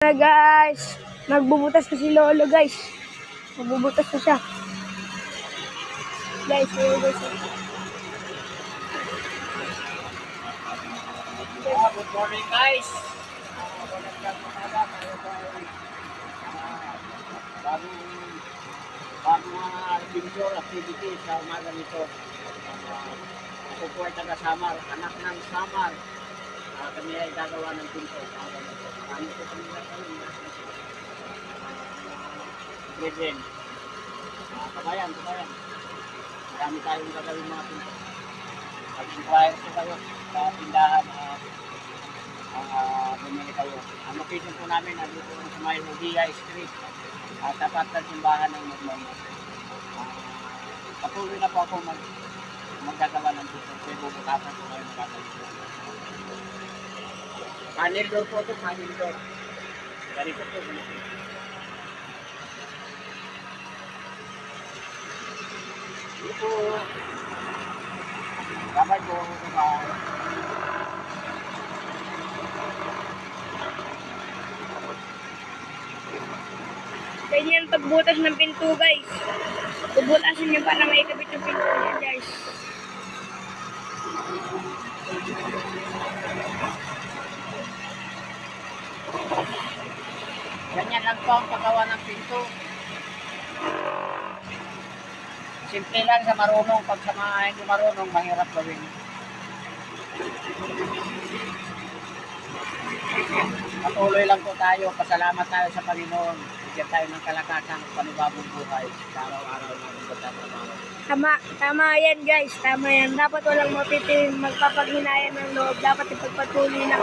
na guys. Magbubutas na si Lolo guys. Magbubutas na siya. Guys, ayun guys. Good morning guys. Bago mga adventure activity sa umaga nito. Ako po ay taga Samar, anak ng Samar. Kami ay gagawa ng pinto. Ano po kami gagawin? Grade kabayan. Marami tayong gagawin mga pinto. Mag-inquire po kayo sa tindahan bumili kayo. Ang location po namin dito sa may Ludia Street. Tapat ng simbahan ng Mormon. Patuloy na po ako magagawa ng pinto. Kaya bubutasan po kayo magagawa. Panel door po ito, panel door. Ganito po. Ito. Kamay po. Ganyan pagbutas ng pinto guys. Bubutasin niyo para maikabit yung pinto niya guys. Ganyan lang po ang paggawa ng pinto. Simple lang sa marunong. Pag sa mga hindi marunong, mahirap gawin. Patuloy lang po tayo. Pasalamat tayo sa Panginoon. Bigyan tayo ng kalakasan at panibagong buhay sa araw-araw natin pagtatrabaho. Tama yan guys. Tama yan. Dapat walang magpapaghinayang ng loob. Dapat ipagpatuloy na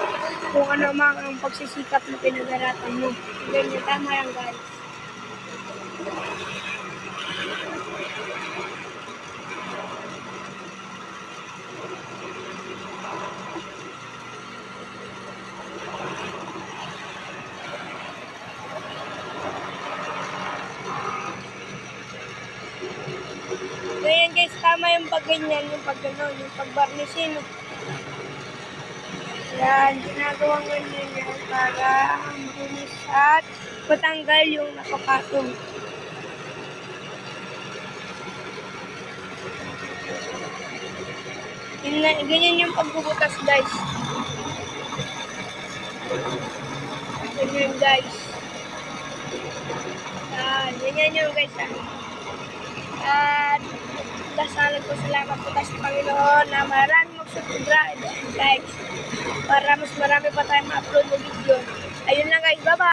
kung ano mang ang pagsisikap na pinag-aratan mo. Ganyan. Tama yan guys. Ganyan guys, tama yung pagganyan, yung pagganon, yung pagbarnisin. Yan, ginagawang ganyan yan para makinis at matanggal yung nakapatong. Ganyan yung pagbubutas guys. Ganyan guys. Ganyan yung guys. At dasalan ko salamat po tayo sa Panginoon na maraming mag-subscribe guys para mas marami pa tayong ma-upload na video. Ayun lang guys, bye-bye!